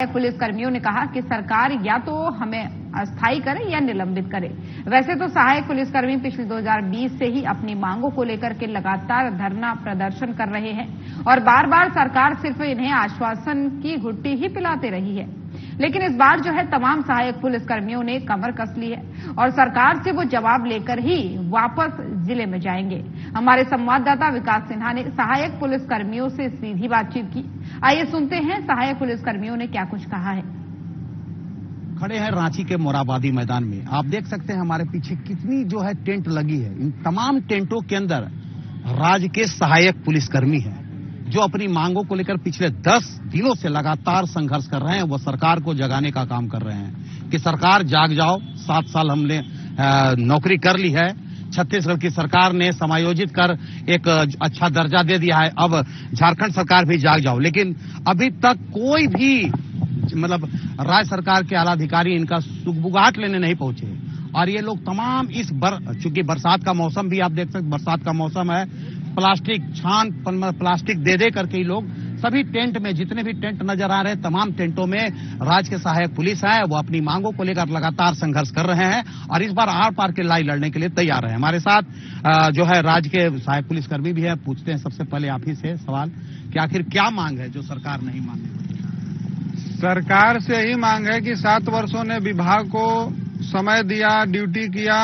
Police कर्मियों ने कहा कि सरकार या तो हमें अस्थायी करे या निलंबित करे। वैसे तो सहायक पुलिसकर्मी पिछले 2020 से ही अपनी मांगों को लेकर के लगातार धरना प्रदर्शन कर रहे हैं और बार बार सरकार सिर्फ इन्हें आश्वासन की घुट्टी ही पिलाते रही है। लेकिन इस बार जो है तमाम सहायक पुलिसकर्मियों ने कमर कस ली है और सरकार से वो जवाब लेकर ही वापस जिले में जाएंगे। हमारे संवाददाता विकास सिन्हा ने सहायक पुलिसकर्मियों से सीधी बातचीत की। आइए सुनते हैं सहायक पुलिसकर्मियों ने क्या कुछ कहा है। खड़े हैं रांची के मोराबादी मैदान में। आप देख सकते हैं हमारे पीछे कितनी जो है टेंट लगी है। इन तमाम टेंटों के अंदर राज्य के सहायक पुलिसकर्मी हैं जो अपनी मांगों को लेकर पिछले 10 दिनों से लगातार संघर्ष कर रहे हैं। वो सरकार को जगाने का काम कर रहे हैं कि सरकार जाग जाओ। 7 साल हमने नौकरी कर ली है। छत्तीसगढ़ की सरकार ने समायोजित कर एक अच्छा दर्जा दे दिया है। अब झारखंड सरकार भी जाग जाओ। लेकिन अभी तक कोई भी मतलब राज्य सरकार के आला अधिकारी इनका सुगबुगाहट लेने नहीं पहुंचे और ये लोग तमाम चूंकि बरसात का मौसम भी आप देख सकते, बरसात का मौसम है, प्लास्टिक दे करके ही लोग सभी टेंट में, जितने भी टेंट नजर आ रहे हैं, तमाम टेंटों में राज्य के सहायक पुलिस है। वो अपनी मांगों को लेकर लगातार संघर्ष कर रहे हैं और इस बार आर पार के लड़ाई लड़ने के लिए तैयार है। हमारे साथ जो है राज्य के सहायक पुलिसकर्मी भी है। पूछते हैं सबसे पहले आप ही से सवाल कि आखिर क्या मांग है जो सरकार नहीं मान रही? सरकार से ही मांग है कि 7 वर्षों ने विभाग को समय दिया, ड्यूटी किया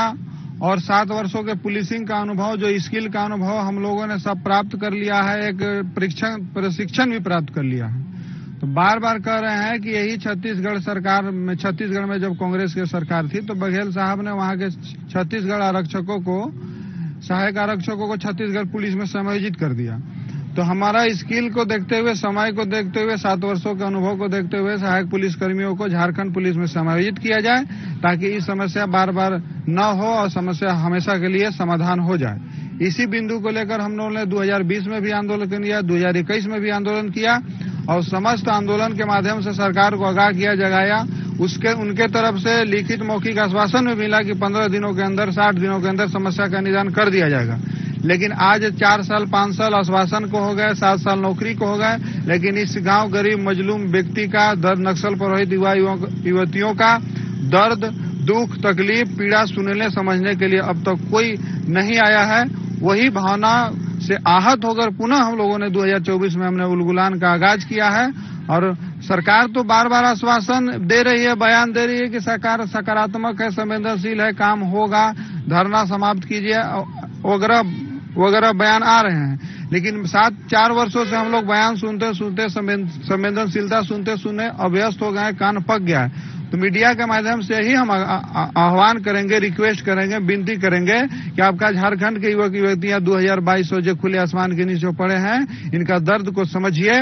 और 7 वर्षों के पुलिसिंग का अनुभव, जो स्किल का अनुभव हम लोगों ने सब प्राप्त कर लिया है, एक प्रशिक्षण भी प्राप्त कर लिया है। तो बार बार कह रहे हैं कि यही छत्तीसगढ़ में जब कांग्रेस की सरकार थी तो बघेल साहब ने वहां के छत्तीसगढ़ आरक्षकों को, सहायक आरक्षकों को छत्तीसगढ़ पुलिस में समायोजित कर दिया। तो हमारा स्किल को देखते हुए, समय को देखते हुए, 7 वर्षों के अनुभव को देखते हुए सहायक पुलिस कर्मियों को झारखंड पुलिस में समायोजित किया जाए ताकि ये समस्या बार बार न हो और समस्या हमेशा के लिए समाधान हो जाए। इसी बिंदु को लेकर हम लोगों ने 2020 में भी आंदोलन किया, 2021 में भी आंदोलन किया और समस्त आंदोलन के माध्यम से सरकार को आगाह किया, जगाया। उनके तरफ से लिखित मौखिक आश्वासन भी मिला कि 15 दिनों के अंदर, 60 दिनों के अंदर समस्या का निदान कर दिया जाएगा। लेकिन आज 4 साल 5 साल आश्वासन को हो गए, 7 साल नौकरी को हो गए, लेकिन इस गांव गरीब मजलूम व्यक्ति का दर्द, नक्सल प्रभावित युवतियों का दर्द, दुख, तकलीफ, पीड़ा सुनने समझने के लिए अब तक कोई नहीं आया है। वही भावना से आहत होकर पुनः हम लोगों ने 2024 में हमने उलगुलान का आगाज किया है और सरकार तो बार बार आश्वासन दे रही है, बयान दे रही है कि सरकार सकारात्मक है, संवेदनशील है, काम होगा, धरना समाप्त कीजिए वगैरह बयान आ रहे हैं। लेकिन 4 वर्षों से हम लोग बयान सुनते संवेदनशीलता सुनते अभ्यस्त हो गए, कान पक गया है। तो मीडिया के माध्यम से ही हम आह्वान करेंगे, रिक्वेस्ट करेंगे, विनती करेंगे कि आपका झारखंड के युवक युवतियां 2022 जो खुले आसमान के नीचे पड़े हैं, इनका दर्द को समझिए।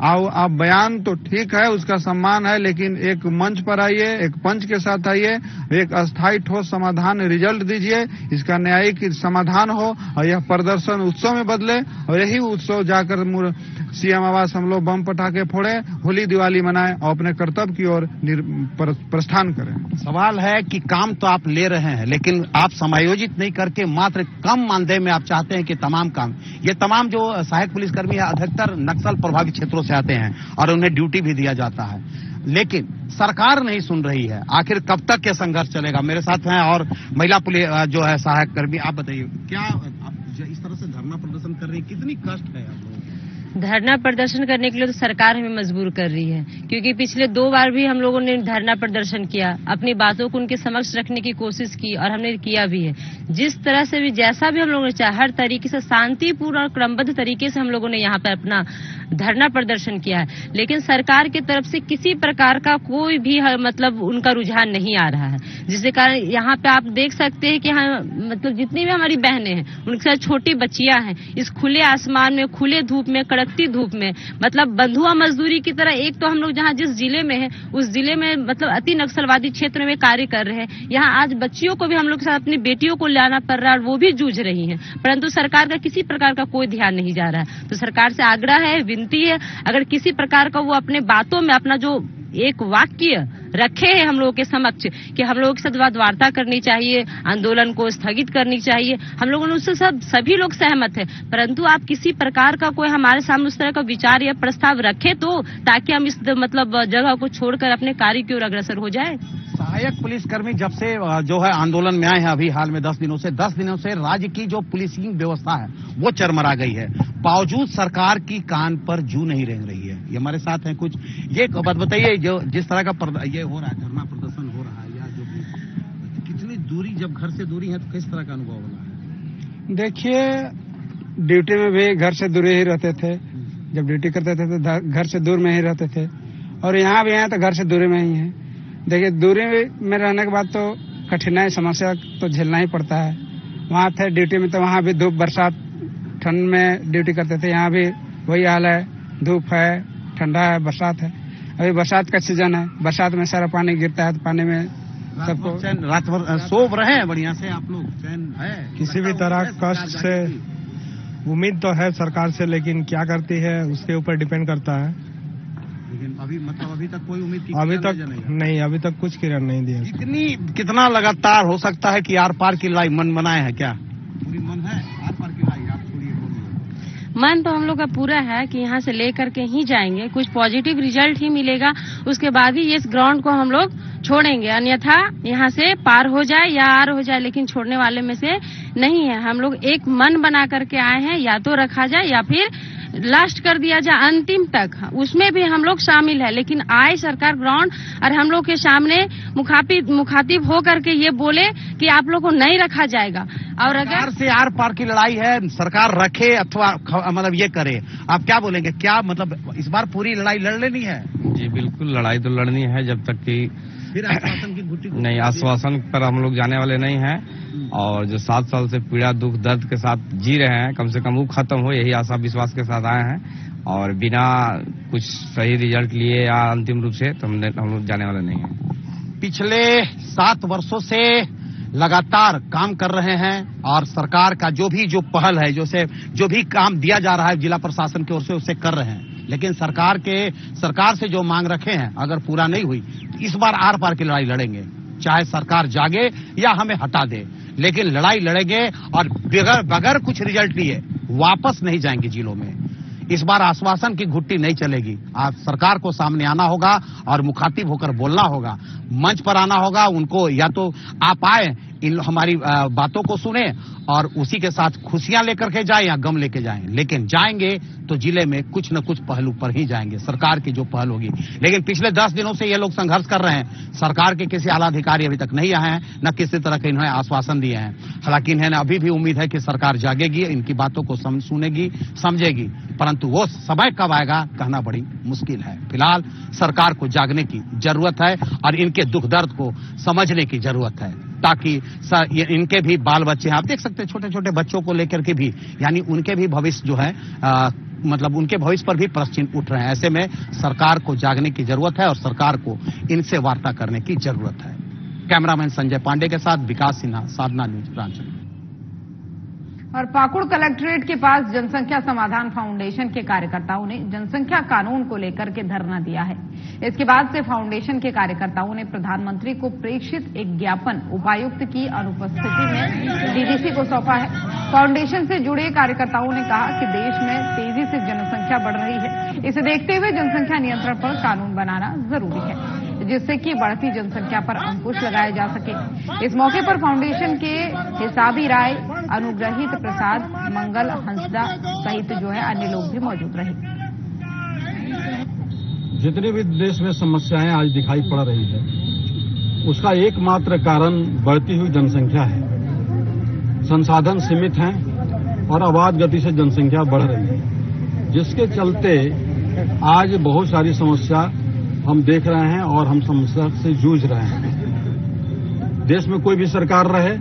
आप बयान तो ठीक है, उसका सम्मान है, लेकिन एक मंच पर आइए, एक पंच के साथ आइए, एक अस्थायी ठोस समाधान रिजल्ट दीजिए, इसका न्यायिक समाधान हो और यह प्रदर्शन उत्सव में बदले और यही उत्सव जाकर सीएम आवास हम लोग बम पटाखे फोड़े, होली दिवाली मनाएं और अपने कर्तव्य की ओर प्रस्थान करें। सवाल है कि काम तो आप ले रहे हैं लेकिन आप समायोजित नहीं करके मात्र कम मानदेय में आप चाहते हैं कि तमाम काम, ये तमाम जो सहायक पुलिसकर्मी है अधिकतर नक्सल प्रभावित क्षेत्रों से आते हैं और उन्हें ड्यूटी भी दिया जाता है, लेकिन सरकार नहीं सुन रही है। आखिर कब तक ये संघर्ष चलेगा? मेरे साथ हैं और महिला पुलिस जो है सहायक कर्मी। आप बताइए, क्या आप इस तरह से धरना प्रदर्शन कर रही है, कितनी कष्ट है आप लोगों? धरना प्रदर्शन करने के लिए तो सरकार हमें मजबूर कर रही है, क्योंकि पिछले 2 बार भी हम लोगों ने धरना प्रदर्शन किया, अपनी बातों को उनके समक्ष रखने की कोशिश की और हमने किया भी है। जिस तरह से भी, जैसा भी हम लोगों ने चाहा, हर तरीके से शांतिपूर्ण और क्रमबद्ध तरीके से हम लोगों ने यहाँ पर अपना धरना प्रदर्शन किया है। लेकिन सरकार की तरफ से किसी प्रकार का कोई भी मतलब उनका रुझान नहीं आ रहा है, जिसके कारण यहाँ पे आप देख सकते हैं कि मतलब जितनी भी हमारी बहनें हैं, उनके साथ छोटी बच्चियां हैं, इस खुले आसमान में, खुले धूप में, कड़कती धूप में, मतलब बंधुआ मजदूरी की तरह। एक तो हम लोग जहाँ जिस जिले में है उस जिले में मतलब अति नक्सलवादी क्षेत्र में कार्य कर रहे हैं, यहाँ आज बच्चियों को भी हम लोग के साथ अपनी बेटियों को लाना पड़ रहा है, वो भी जूझ रही हैं, परंतु सरकार का किसी प्रकार का कोई ध्यान नहीं जा रहा है। तो सरकार से आग्रह है, विनती है, अगर किसी प्रकार का वो अपने बातों में अपना जो एक वाक्य रखे हैं हम लोगों के समक्ष कि हम लोगों के साथ वार्ता करनी चाहिए, आंदोलन को स्थगित करनी चाहिए। हम लोगों ने उससे सभी लोग सहमत है, परंतु आप किसी प्रकार का कोई हमारे सामने उस तरह का विचार या प्रस्ताव रखे तो, ताकि हम इस जगह को छोड़कर अपने कार्य की ओर अग्रसर हो जाए। सहायक पुलिसकर्मी जब से जो है आंदोलन में आए हैं अभी हाल में 10 दिनों से राज्य की जो पुलिसिंग व्यवस्था है वो चरमरा गई है। बावजूद सरकार की कान पर जू नहीं रेंग रही है। ये हमारे साथ हैं कुछ, ये बात बताइए, जो जिस तरह का ये हो रहा है, धरना प्रदर्शन हो रहा है, या जो भी कितनी दूरी, जब घर से दूरी है तो किस तरह का अनुभव हो रहा है? देखिए, ड्यूटी में भी घर से दूर ही रहते थे, जब ड्यूटी करते थे तो घर से दूर में ही रहते थे, और यहाँ भी हैं तो घर से दूरी में ही है। देखिए, दूरी में रहने के बाद तो कठिनाई समस्या तो झेलना ही पड़ता है। वहाँ थे ड्यूटी में तो वहाँ भी धूप बरसात ठंड में ड्यूटी करते थे, यहाँ भी वही हाल है, धूप है, ठंडा है, बरसात है। अभी बरसात का सीजन है, बरसात में सारा पानी गिरता है तो पानी में सबको रात भर सो रहे हैं बढ़िया से आप लोग, चैन है? किसी भी तरह कष्ट से उम्मीद तो है सरकार से, लेकिन क्या करती है उसके ऊपर डिपेंड करता है। लेकिन अभी तक कोई उम्मीद की अभी तक कुछ किरण नहीं दिया। कितना लगातार हो सकता है कि आर पार की लड़ाई मन बनाए हैं क्या? पूरी मन है आर पार की लड़ाई? आप छोड़िए, मन तो हम लोग का पूरा है कि यहाँ से लेकर के ही जाएंगे, कुछ पॉजिटिव रिजल्ट ही मिलेगा, उसके बाद ही इस ग्राउंड को हम लोग छोड़ेंगे, अन्यथा यहाँ से पार हो जाए या आर हो जाए, लेकिन छोड़ने वाले में से नहीं है। हम लोग एक मन बना करके आए हैं, या तो रखा जाए या फिर लास्ट कर दिया जाए अंतिम तक, उसमें भी हम लोग शामिल है। लेकिन आए सरकार ग्राउंड और हम लोग के सामने मुखातिब हो करके ये बोले कि आप लोग को नहीं रखा जाएगा, और अगर से आर पार की लड़ाई है, सरकार रखे अथवा मतलब ये करे, आप क्या बोलेंगे? क्या मतलब इस बार पूरी लड़ाई लड़ लेनी है? जी बिल्कुल, लड़ाई तो लड़नी है, जब तक कि फिर आश्वासन की घुट्टी नहीं, आश्वासन पर हम लोग जाने वाले नहीं हैं। और जो 7 साल से पीड़ा दुख दर्द के साथ जी रहे हैं, कम से कम वो खत्म हो, यही आशा विश्वास के साथ आए हैं। और बिना कुछ सही रिजल्ट लिए या अंतिम रूप से तो हम लोग जाने वाले नहीं हैं। पिछले 7 वर्षों से लगातार काम कर रहे हैं, और सरकार का जो पहल है, जो भी काम दिया जा रहा है जिला प्रशासन की ओर से, उसे कर रहे हैं। लेकिन सरकार से जो मांग रखे हैं अगर पूरा नहीं हुई तो इस बार आर पार की लड़ाई लड़ेंगे, चाहे सरकार जागे या हमें हटा दे, लेकिन लड़ाई लड़ेंगे और बगैर कुछ रिजल्ट लिए वापस नहीं जाएंगे जिलों में। इस बार आश्वासन की घुट्टी नहीं चलेगी। आप सरकार को सामने आना होगा और मुखातिब होकर बोलना होगा, मंच पर आना होगा उनको, या तो आप आए इन हमारी बातों को सुने और उसी के साथ खुशियां लेकर के जाए या गम लेके जाएं, लेकिन जाएंगे तो जिले में कुछ न कुछ पहलू पर ही जाएंगे, सरकार की जो पहल होगी। लेकिन पिछले 10 दिनों से ये लोग संघर्ष कर रहे हैं, सरकार के किसी आला अधिकारी अभी तक नहीं आए हैं, न किसी तरह के इन्होंने आश्वासन दिए हैं। हालांकि इन्हें अभी भी उम्मीद है कि सरकार जागेगी, इनकी बातों को सुनेगी, समझेगी, परंतु वो समय कब आएगा कहना बड़ी मुश्किल है। फिलहाल सरकार को जागने की जरूरत है और इनके दुख दर्द को समझने की जरूरत है, ताकि इनके भी बाल बच्चे हैं, आप देख सकते हैं छोटे छोटे बच्चों को लेकर के भी, यानी उनके भी भविष्य जो है मतलब उनके भविष्य पर भी प्रश्न चिन्ह उठ रहे हैं। ऐसे में सरकार को जागने की जरूरत है और सरकार को इनसे वार्ता करने की जरूरत है। कैमरामैन संजय पांडे के साथ विकास सिन्हा, साधना न्यूज, रांची। और पाकुड़ कलेक्ट्रेट के पास जनसंख्या समाधान फाउंडेशन के कार्यकर्ताओं ने जनसंख्या कानून को लेकर के धरना दिया है। इसके बाद से फाउंडेशन के कार्यकर्ताओं ने प्रधानमंत्री को प्रेषित एक ज्ञापन उपायुक्त की अनुपस्थिति में डीडीसी को सौंपा है। फाउंडेशन से जुड़े कार्यकर्ताओं ने कहा कि देश में तेजी से जनसंख्या बढ़ रही है, इसे देखते हुए जनसंख्या नियंत्रण पर कानून बनाना जरूरी है, जिससे कि बढ़ती जनसंख्या पर अंकुश लगाया जा सके। इस मौके पर फाउंडेशन के हिसाबी राय, अनुग्रहित प्रसाद, मंगल हंसदा सहित जो है अन्य लोग भी मौजूद रहे। जितनी भी देश में समस्याएं आज दिखाई पड़ रही है, उसका एकमात्र कारण बढ़ती हुई जनसंख्या है। संसाधन सीमित हैं और अबाध गति से जनसंख्या बढ़ रही है, जिसके चलते आज बहुत सारी समस्या हम देख रहे हैं और हम समस्या से जूझ रहे हैं। देश में कोई भी सरकार रहे,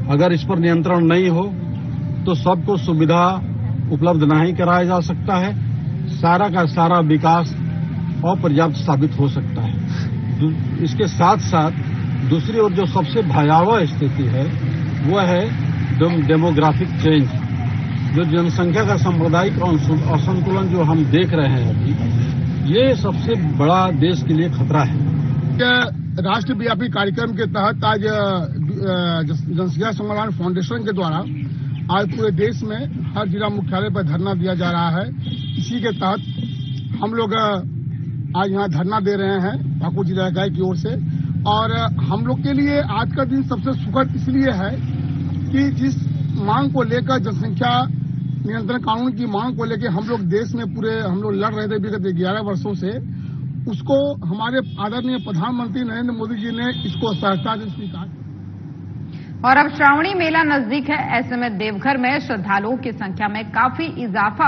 अगर इस पर नियंत्रण नहीं हो तो सबको सुविधा उपलब्ध नहीं कराया जा सकता है, सारा का सारा विकास अपर्याप्त साबित हो सकता है। इसके साथ साथ दूसरी ओर जो सबसे भयावह स्थिति है वो है डेमोग्राफिक चेंज, जो जनसंख्या का सांप्रदायिक असंतुलन जो हम देख रहे हैं अभी, ये सबसे बड़ा देश के लिए खतरा है। एक राष्ट्रव्यापी कार्यक्रम के तहत आज जनसंख्या समाधान फाउंडेशन के द्वारा आज पूरे देश में हर जिला मुख्यालय पर धरना दिया जा रहा है। इसी के तहत हम लोग आज यहाँ धरना दे रहे हैं पाकुड़ जिला इकाई की ओर से। और हम लोग के लिए आज का दिन सबसे सुखद इसलिए है कि जिस मांग को लेकर जनसंख्या नियंत्रण कानून की मांग को लेकर हम लोग देश में पूरे हम लोग लड़ रहे थे विगत 11 वर्षों से, उसको हमारे आदरणीय प्रधानमंत्री नरेंद्र मोदी जी ने इसको सहजता से स्वीकार। और अब श्रावणी मेला नजदीक है। ऐसे में देवघर में श्रद्धालुओं की संख्या में काफी इजाफा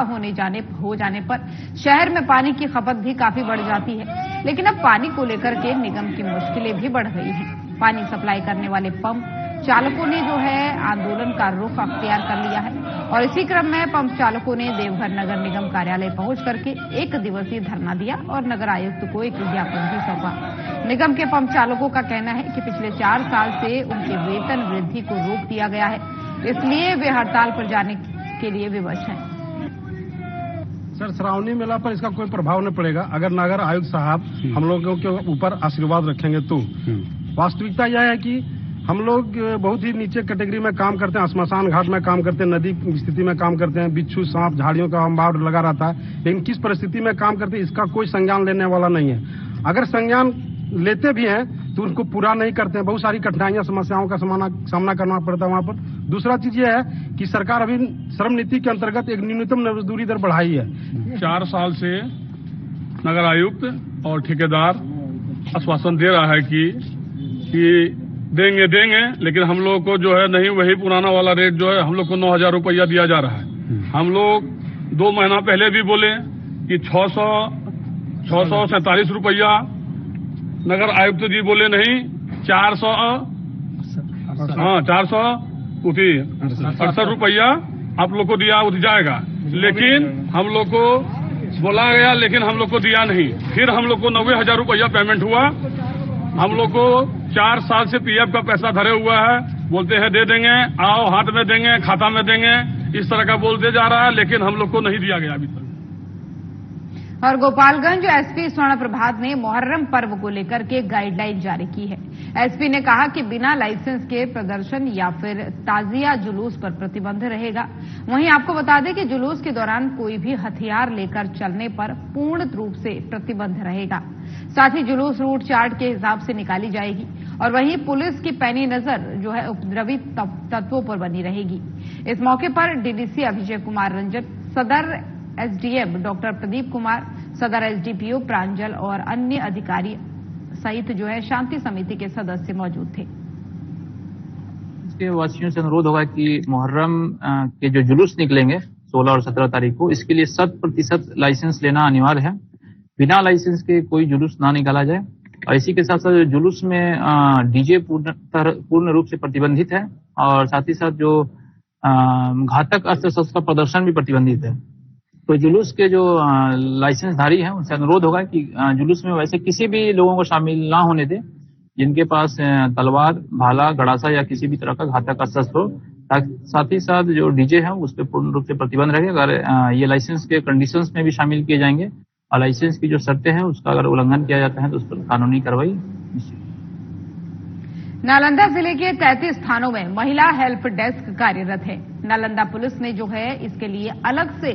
हो जाने पर शहर में पानी की खपत भी काफी बढ़ जाती है। लेकिन अब पानी को लेकर के निगम की मुश्किलें भी बढ़ गई हैं। पानी सप्लाई करने वाले पंप चालकों ने जो है आंदोलन का रुख अख्तियार कर लिया है और इसी क्रम में पंप चालकों ने देवघर नगर निगम कार्यालय पहुंच करके 1 दिवसीय धरना दिया और नगर आयुक्त को एक ज्ञापन भी सौंपा। निगम के पंप चालकों का कहना है कि पिछले 4 साल से उनके वेतन वृद्धि को रोक दिया गया है, इसलिए वे हड़ताल पर जाने के लिए विवश हैं। सर, श्रावणी मेला पर इसका कोई प्रभाव नहीं पड़ेगा अगर नगर आयुक्त साहब हम लोगों के ऊपर आशीर्वाद रखेंगे तो। वास्तविकता यह है कि हम लोग बहुत ही नीचे कैटेगरी में काम करते हैं, श्मशान घाट में काम करते हैं, नदी की स्थिति में काम करते हैं, बिच्छू सांप झाड़ियों का अम्बार लगा रहता है। लेकिन किस परिस्थिति में काम करते हैं इसका कोई संज्ञान लेने वाला नहीं है। अगर संज्ञान लेते भी हैं तो उनको पूरा नहीं करते हैं। बहुत सारी कठिनाइयां समस्याओं का सामना करना पड़ता है वहां पर। दूसरा चीज ये है कि सरकार अभी श्रम नीति के अंतर्गत एक न्यूनतम मजदूरी दर बढ़ाई है। 4 साल से नगर आयुक्त और ठेकेदार आश्वासन दे रहा है कि देंगे, लेकिन हम लोग को जो है नहीं वही पुराना वाला रेट जो है हम लोग को 9,000 रुपया दिया जा रहा है। हम लोग 2 महीना पहले भी बोले कि 647 रुपया, नगर आयुक्त जी बोले नहीं 468 रुपया आप लोग को दिया जाएगा। लेकिन हम लोग को बोला गया, लेकिन हम लोग को दिया नहीं। फिर हम लोग को 90,000 रुपया पेमेंट हुआ। हम लोग को 4 साल से पीएफ का पैसा धरे हुआ है, बोलते हैं दे देंगे, आओ हाथ में देंगे, खाता में देंगे, इस तरह का बोलते जा रहा है, लेकिन हम लोग को नहीं दिया गया अभी तक। और गोपालगंज एसपी स्वर्ण प्रभात ने मुहर्रम पर्व को लेकर के गाइडलाइन जारी की है। एसपी ने कहा कि बिना लाइसेंस के प्रदर्शन या फिर ताजिया जुलूस पर प्रतिबंध रहेगा। वहीं आपको बता दें कि जुलूस के दौरान कोई भी हथियार लेकर चलने पर पूर्ण रूप से प्रतिबंध रहेगा। साथ ही जुलूस रूट चार्ट के हिसाब से निकाली जाएगी और वहीं पुलिस की पैनी नजर जो है उपद्रवी तत्वों पर बनी रहेगी। इस मौके पर डीडीसी अभिषेक कुमार रंजन, सदर एसडीएम डॉक्टर प्रदीप कुमार, सदर एसडीपीओ प्रांजल और अन्य अधिकारी सहित जो है शांति समिति के सदस्य मौजूद थे। इसके वासियों से अनुरोध होगा कि मुहर्रम के जो जुलूस निकलेंगे 16 और 17 तारीख को, इसके लिए 100% लाइसेंस लेना अनिवार्य है। बिना लाइसेंस के कोई जुलूस ना निकाला जाए। और इसी के साथ साथ जुलूस में डीजे पूर्ण रूप से प्रतिबंधित है और साथ ही साथ जो घातक अस्त्र शस्त्र का प्रदर्शन भी प्रतिबंधित है। तो जुलूस के जो लाइसेंसधारी हैं उनसे अनुरोध होगा कि जुलूस में वैसे किसी भी लोगों को शामिल ना होने दें जिनके पास तलवार, भाला, गड़ासा या किसी भी तरह का घातक अस्त्र हो। साथ ही साथ जो डीजे है उस पर पूर्ण रूप से प्रतिबंध रहेगा। अगर ये लाइसेंस के कंडीशंस में भी शामिल किए जाएंगे और लाइसेंस की जो शर्तें हैं उसका अगर उल्लंघन किया जाता है तो उस पर कानूनी कार्रवाई निश्चित। नालंदा जिले के 33 थानों में महिला हेल्प डेस्क कार्यरत है। नालंदा पुलिस ने जो है इसके लिए अलग से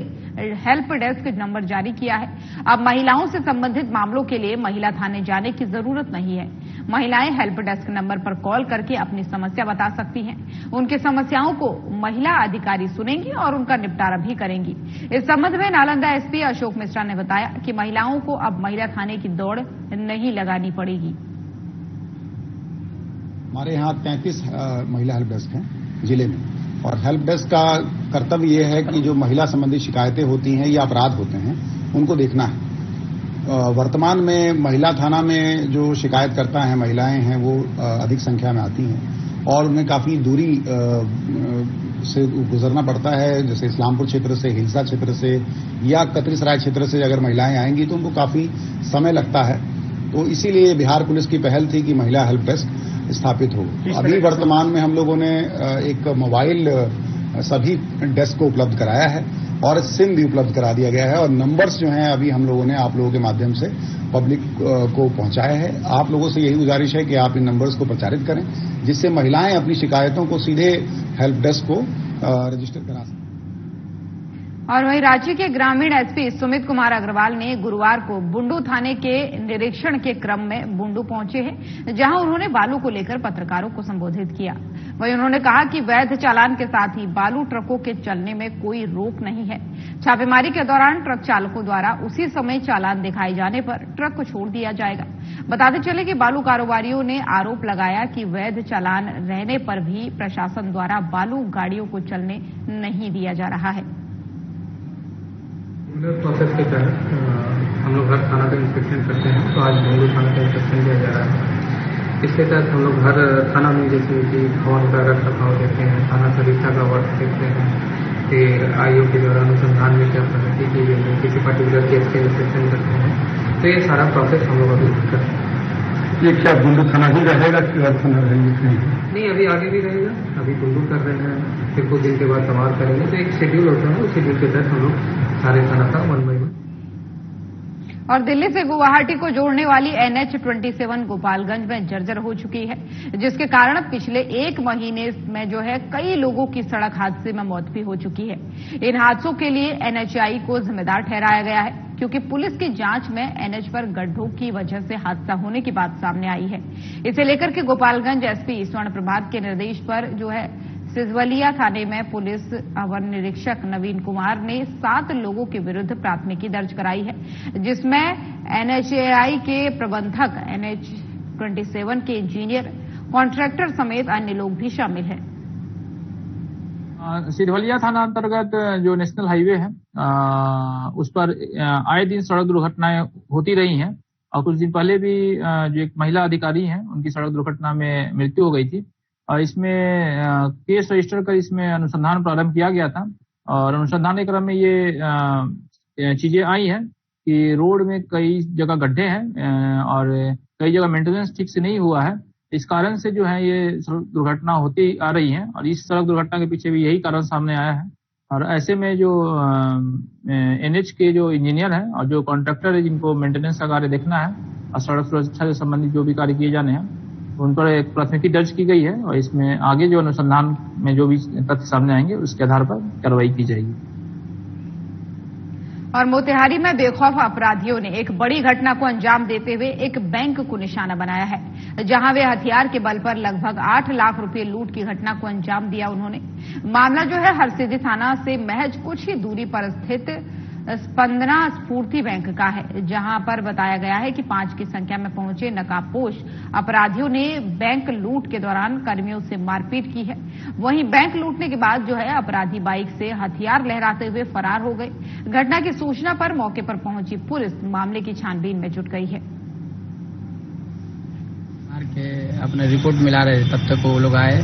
हेल्प डेस्क नंबर जारी किया है। अब महिलाओं से संबंधित मामलों के लिए महिला थाने जाने की जरूरत नहीं है। महिलाएं हेल्प डेस्क नंबर पर कॉल करके अपनी समस्या बता सकती हैं। उनकी समस्याओं को महिला अधिकारी सुनेंगी और उनका निपटारा भी करेंगी। इस संबंध में नालंदा एसपी अशोक मिश्रा ने बताया कि महिलाओं को अब महिला थाने की दौड़ नहीं लगानी पड़ेगी। हमारे यहाँ 33 महिला हेल्प डेस्क हैं जिले में और हेल्प डेस्क का कर्तव्य ये है कि जो महिला संबंधी शिकायतें होती हैं या अपराध होते हैं उनको देखना है। वर्तमान में महिला थाना में जो शिकायतकर्ता हैं, महिलाएं हैं, वो अधिक संख्या में आती हैं और उन्हें काफी दूरी से गुजरना पड़ता है। जैसे इस्लामपुर क्षेत्र से, हिलसा क्षेत्र से या कतरीसराय क्षेत्र से अगर महिलाएं आएंगी तो उनको काफी समय लगता है। तो इसीलिए बिहार पुलिस की पहल थी कि महिला हेल्प डेस्क स्थापित हो। अभी वर्तमान में हम लोगों ने एक मोबाइल सभी डेस्क को उपलब्ध कराया है और सिम भी उपलब्ध करा दिया गया है और नंबर्स जो हैं अभी हम लोगों ने आप लोगों के माध्यम से पब्लिक को पहुंचाया है। आप लोगों से यही गुजारिश है कि आप इन नंबर्स को प्रचारित करें, जिससे महिलाएं अपनी शिकायतों को सीधे हेल्प डेस्क को रजिस्टर करा सकें। और वहीं रांची के ग्रामीण एसपी सुमित कुमार अग्रवाल ने गुरुवार को बुंडू थाने के निरीक्षण के क्रम में बुंडू पहुंचे हैं, जहां उन्होंने बालू को लेकर पत्रकारों को संबोधित किया। वहीं उन्होंने कहा कि वैध चालान के साथ ही बालू ट्रकों के चलने में कोई रोक नहीं है। छापेमारी के दौरान ट्रक चालकों द्वारा उसी समय चालान दिखाए जाने पर ट्रक को छोड़ दिया जाएगा। बताते चले कि बालू कारोबारियों ने आरोप लगाया कि वैध चालान रहने पर भी प्रशासन द्वारा बालू गाड़ियों को चलने नहीं दिया जा रहा है। प्रोसेस के तहत हम लोग हर थाना का इंस्पेक्शन करते हैं, तो आज बुंडू थाना का इंस्पेक्शन किया जा रहा है। इसके तहत हम लोग हर थाना में जैसे कि भवन का रख रखाव देखते हैं, थाना सरीक्षा का वर्क देखते हैं, फिर आईओ के द्वारा अनुसंधान में क्या प्रगति की गई है, किसी पर्टिकुलर केस के इंस्पेक्शन करते हैं। तो ये सारा प्रोसेस हम लोग अभी करते हैं। ये क्या बुंडू थाना ही रहेगा कि और थाना रहेंगे? नहीं, अभी आगे भी रहेगा। अभी बुंडू कर रहे हैं, फिर कुछ दिन के बाद तमार करेंगे। तो एक शेड्यूल होता है, उस शेड्यूल के तहत हम लोग सारे थाना का 1 by 1। और दिल्ली से गुवाहाटी को जोड़ने वाली NH-27 गोपालगंज में जर्जर हो चुकी है, जिसके कारण पिछले 1 महीने में जो है कई लोगों की सड़क हादसे में मौत भी हो चुकी है। इन हादसों के लिए NHAI को जिम्मेदार ठहराया गया है, क्योंकि पुलिस की जांच में NH पर गड्ढों की वजह से हादसा होने की बात सामने आई है। इसे लेकर के गोपालगंज एसपी स्वर्ण प्रभात के निर्देश पर जो है सिजवलिया थाने में पुलिस अवर निरीक्षक नवीन कुमार ने 7 लोगों के विरुद्ध प्राथमिकी दर्ज कराई है, जिसमें NHAI के प्रबंधक, NH-27 के इंजीनियर, कॉन्ट्रैक्टर समेत अन्य लोग भी शामिल हैं। सिधवलिया थाना अंतर्गत जो नेशनल हाईवे है उस पर आए दिन सड़क दुर्घटनाएं होती रही हैं, और कुछ दिन पहले भी जो एक महिला अधिकारी हैं उनकी सड़क दुर्घटना में मृत्यु हो गई थी। और इसमें केस रजिस्टर कर इसमें अनुसंधान प्रारंभ किया गया था, और अनुसंधान के क्रम में ये चीजें आई हैं कि रोड में कई जगह गड्ढे हैं और कई जगह मेंटेनेंस ठीक से नहीं हुआ है। इस कारण से जो है ये सड़क दुर्घटना होती आ रही है, और इस सड़क दुर्घटना के पीछे भी यही कारण सामने आया है। और ऐसे में जो NH के जो इंजीनियर हैं और जो कॉन्ट्रैक्टर है, जिनको मेंटेनेंस का कार्य देखना है और सड़क सुरक्षा से संबंधित जो भी कार्य किए जाने हैं, उन पर एक प्राथमिकी दर्ज की गई है, और इसमें आगे जो अनुसंधान में जो भी तथ्य सामने आएंगे उसके आधार पर कार्रवाई की जाएगी। और मोतिहारी में बेखौफ अपराधियों ने एक बड़ी घटना को अंजाम देते हुए एक बैंक को निशाना बनाया है, जहां वे हथियार के बल पर लगभग 8 लाख रुपए लूट की घटना को अंजाम दिया। उन्होंने मामला जो है हरसिद्धि थाना से महज कुछ ही दूरी पर स्थित स्पंदना स्फूर्ति बैंक का है, जहां पर बताया गया है कि 5 की संख्या में पहुंचे नकाबपोश अपराधियों ने बैंक लूट के दौरान कर्मियों से मारपीट की है। वहीं बैंक लूटने के बाद जो है अपराधी बाइक से हथियार लहराते हुए फरार हो गए। घटना की सूचना पर मौके पर पहुंची पुलिस मामले की छानबीन में जुट गई है। मार के अपने रिपोर्ट मिला रहे, तब तक वो लोग आए,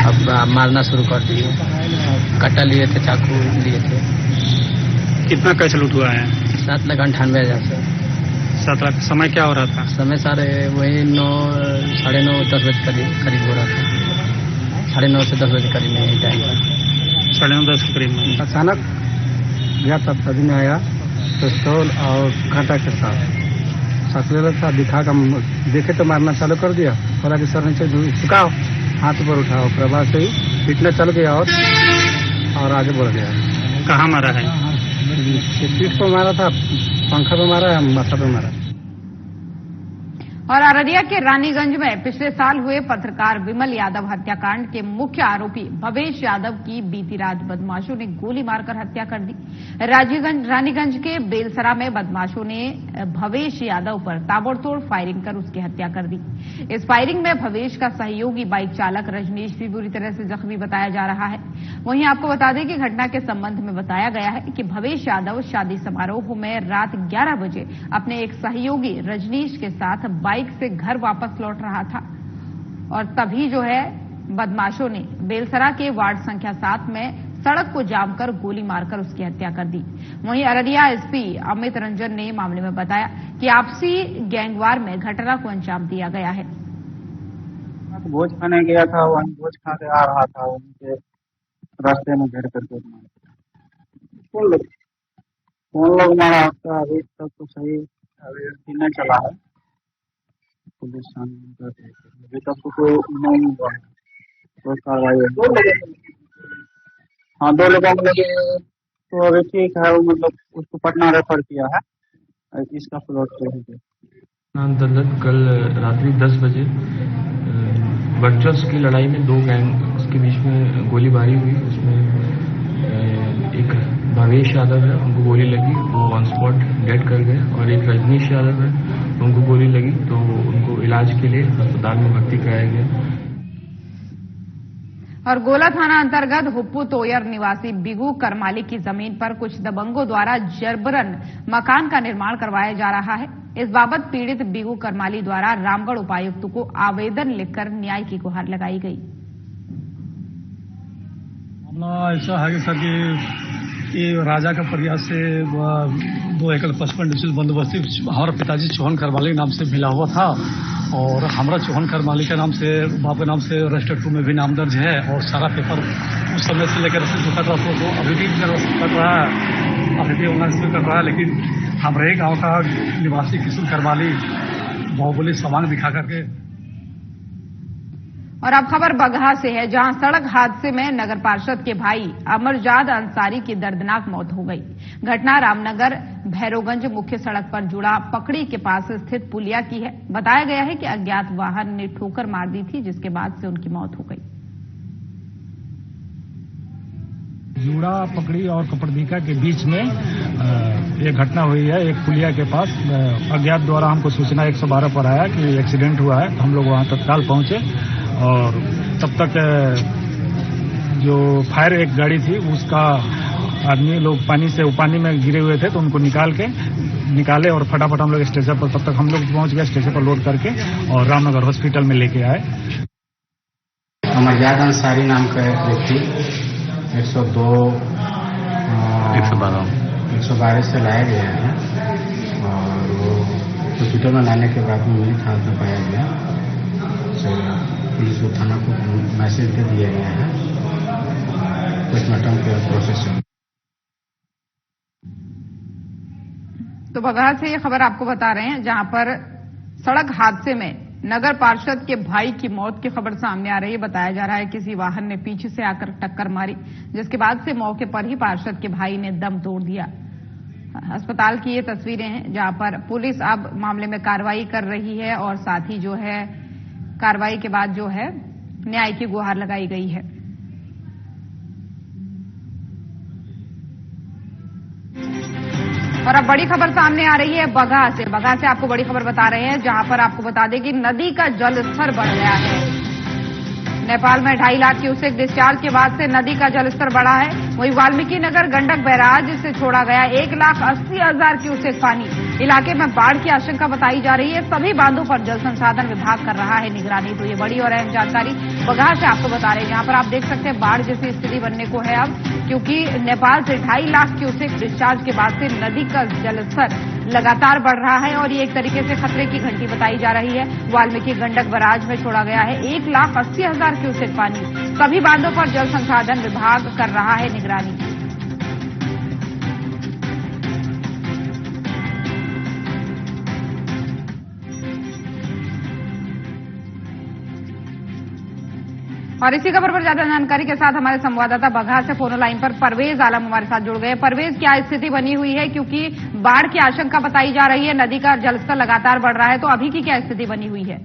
अब मारना शुरू कर दिए। कट्टा लिए थे, चाकू लिए थे। कितना कैश लूट हुआ है? 7,98,000 से। 7 लाख। समय क्या हो रहा था? समय सारे वही 9, साढ़े 9, 10 बजे करीब हो रहा था। 9:30 से 10 बजे करीब में टाइम था। 9:30 10 के करीब में अचानक गया, तब सभी में आया पिस्तौल और कांटा के साथ सकलेला था, दिखा कर देखे तो मारना चालू कर दिया। बोला कि सर नीचे झुकाओ, हाथ ऊपर उठाओ। उसके बाद से ही पीटने चल गया और आगे बढ़ गया। कहाँ मारा है? पीठ पर मारा था, पंखा पे मारा है, माथा पे मारा। और अररिया के रानीगंज में पिछले साल हुए पत्रकार विमल यादव हत्याकांड के मुख्य आरोपी भवेश यादव की बीती रात बदमाशों ने गोली मारकर हत्या कर दी। रानीगंज के बेलसरा में बदमाशों ने भवेश यादव पर ताबड़तोड़ फायरिंग कर उसकी हत्या कर दी। इस फायरिंग में भवेश का सहयोगी बाइक चालक रजनीश भी बुरी तरह से जख्मी बताया जा रहा है। वहीं आपको बता दें कि घटना के संबंध में बताया गया है कि भवेश यादव शादी समारोह में रात 11 बजे अपने एक सहयोगी रजनीश के साथ बाइक से घर वापस लौट रहा था, और तभी जो है बदमाशों ने बेलसरा के वार्ड संख्या 7 में सड़क को जाम कर गोली मारकर उसकी हत्या कर दी। वहीं अररिया एसपी अमित रंजन ने मामले में बताया कि आपसी गैंगवार में घटना को अंजाम दिया गया है। भोज खाने गया था, वहीं भोज खा के आ रहा था, उनके रास्ते में घेर करके कौन लोग मारा आपका? अभी तक तो सही अभी दिन चला है, पुलिस अभी तक तो कोई नहीं हुआ है, कोई कार्रवाई। हाँ, 2 लोगों को तो अभी ठीक है, मतलब उसको पटना रेफर किया है, इसका फ्लोट अंतर्गत कल रात्रि 10 बजे वर्चस्व की लड़ाई में 2 गैंग के बीच में गोलीबारी हुई। उसमें एक भावेश यादव है, उनको गोली लगी, वो ऑन स्पॉट डेड कर गए, और एक रजनीश यादव है, उनको गोली लगी तो उनको इलाज के लिए अस्पताल में भर्ती कराया गया। और गोला थाना अंतर्गत हुप्पू तोयर निवासी बिगू करमाली की जमीन पर कुछ दबंगों द्वारा जबरन मकान का निर्माण करवाया जा रहा है। इस बाबत पीड़ित बिगू करमाली द्वारा रामगढ़ उपायुक्त को आवेदन लिखकर न्याय की गुहार लगाई गई। मामला ऐसा है कि सर कि राजा का प्रयास से 2 एकड़ 55 डिविजन बंदोबस्ती हमारा पिताजी चौहान करमाली नाम से मिला हुआ था, और हमारा चौहान करमाली के नाम से, बाप के नाम से रजिस्टर्ड 2 में भी नाम दर्ज है, और सारा पेपर उस समय से लेकर रसीद कर रहा था, तो अभी भी कर रहा है, अभी भी ऑनलाइन कर रहा है। लेकिन हमारे गांव का निवासी किशोर करमाली बाहुबली सवांग दिखा करके। और अब खबर बगहा से है, जहां सड़क हादसे में नगर पार्षद के भाई अमरजाद अंसारी की दर्दनाक मौत हो गई। घटना रामनगर भैरोगंज मुख्य सड़क पर जुड़ा पकड़ी के पास स्थित पुलिया की है। बताया गया है कि अज्ञात वाहन ने ठोकर मार दी थी, जिसके बाद से उनकी मौत हो गई। जुड़ा पकड़ी और कपड़दीका के बीच में ये घटना हुई है। एक पुलिया के पास अज्ञात द्वारा हमको सूचना 112 पर आया कि एक्सीडेंट हुआ है। हम लोग वहां तत्काल पहुंचे, और तब तक जो फायर एक गाड़ी थी उसका आदमी लोग पानी में गिरे हुए थे, तो उनको निकाले और फटाफट हम लोग स्टेशन पर, तब तक हम लोग पहुंच गए स्टेशन पर लोड करके और रामनगर हॉस्पिटल में लेके आए। अमरजाद अंसारी नाम का व्यक्ति 112 से लाया गया है, और वो हॉस्पिटल में लाने के बाद में मेरी हालत में पाया गया। पुलिस को थाना को मैसेज दे दिया गया है, पोस्टमार्टम के प्रोसेस। तो बगहा से ये खबर आपको बता रहे हैं, जहां पर सड़क हादसे में नगर पार्षद के भाई की मौत की खबर सामने आ रही है। बताया जा रहा है किसी वाहन ने पीछे से आकर टक्कर मारी, जिसके बाद से मौके पर ही पार्षद के भाई ने दम तोड़ दिया। अस्पताल की ये तस्वीरें हैं, जहां पर पुलिस अब मामले में कार्रवाई कर रही है, और साथ ही जो है कार्रवाई के बाद जो है न्याय की गुहार लगाई गई है। और अब बड़ी खबर सामने आ रही है बगहा से। बगहा से आपको बड़ी खबर बता रहे हैं, जहां पर आपको बता दें कि नदी का जलस्तर बढ़ गया है। नेपाल में 2.5 लाख क्यूसेक डिस्चार्ज के बाद से नदी का जलस्तर बढ़ा है। वहीं वाल्मीकि नगर गंडक बैराज से छोड़ा गया 1,80,000 क्यूसेक पानी। इलाके में बाढ़ की आशंका बताई जा रही है। सभी बांधों पर जल संसाधन विभाग कर रहा है निगरानी। तो ये बड़ी और अहम जानकारी बगहा से आपको बता रहे हैं, जहां पर आप देख सकते हैं बाढ़ जैसी स्थिति बनने को है अब, क्योंकि नेपाल से 2.5 लाख क्यूसेक डिस्चार्ज के बाद से नदी का जलस्तर लगातार बढ़ रहा है, और ये एक तरीके से खतरे की घंटी बताई जा रही है। वाल्मीकि गंडक बैराज में छोड़ा गया है 1,80,000 क्यूसेक पानी। सभी बांधों पर जल संसाधन विभाग कर रहा है निगरानी। और इसी खबर पर ज्यादा जानकारी के साथ हमारे संवाददाता बगहा से फोन लाइन पर परवेज आलम हमारे साथ जुड़ गए। परवेज, क्या स्थिति बनी हुई है, क्योंकि बाढ़ की आशंका बताई जा रही है, नदी का जलस्तर लगातार बढ़ रहा है, तो अभी की क्या स्थिति बनी हुई है?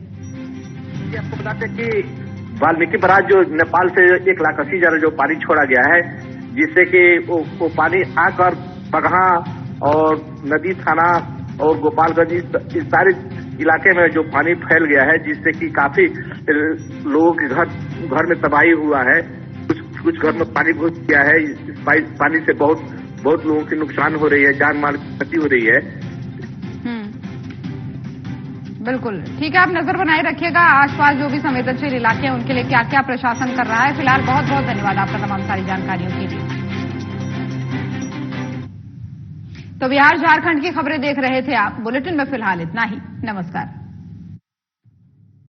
आपको बता दें कि वाल्मीकि बैराज जो नेपाल से 1,80,000 जो पानी छोड़ा गया है, जिससे कि वो पानी आकर बगहा और नदी थाना और गोपालगंज इस सारे इलाके में जो पानी फैल गया है, जिससे कि काफी लोगों के घर में तबाही हुआ है। कुछ घर में पानी घुस गया है। इस पानी से बहुत लोगों की नुकसान हो रही है, जान माल की क्षति हो रही है। बिल्कुल ठीक है, आप नजर बनाए रखिएगा आसपास जो भी संवेदनशील इलाके हैं उनके लिए क्या क्या प्रशासन कर रहा है। फिलहाल बहुत बहुत धन्यवाद आपका तमाम सारी जानकारियों के लिए। तो बिहार झारखंड की खबरें देख रहे थे आप। बुलेटिन में फिलहाल इतना ही। नमस्कार।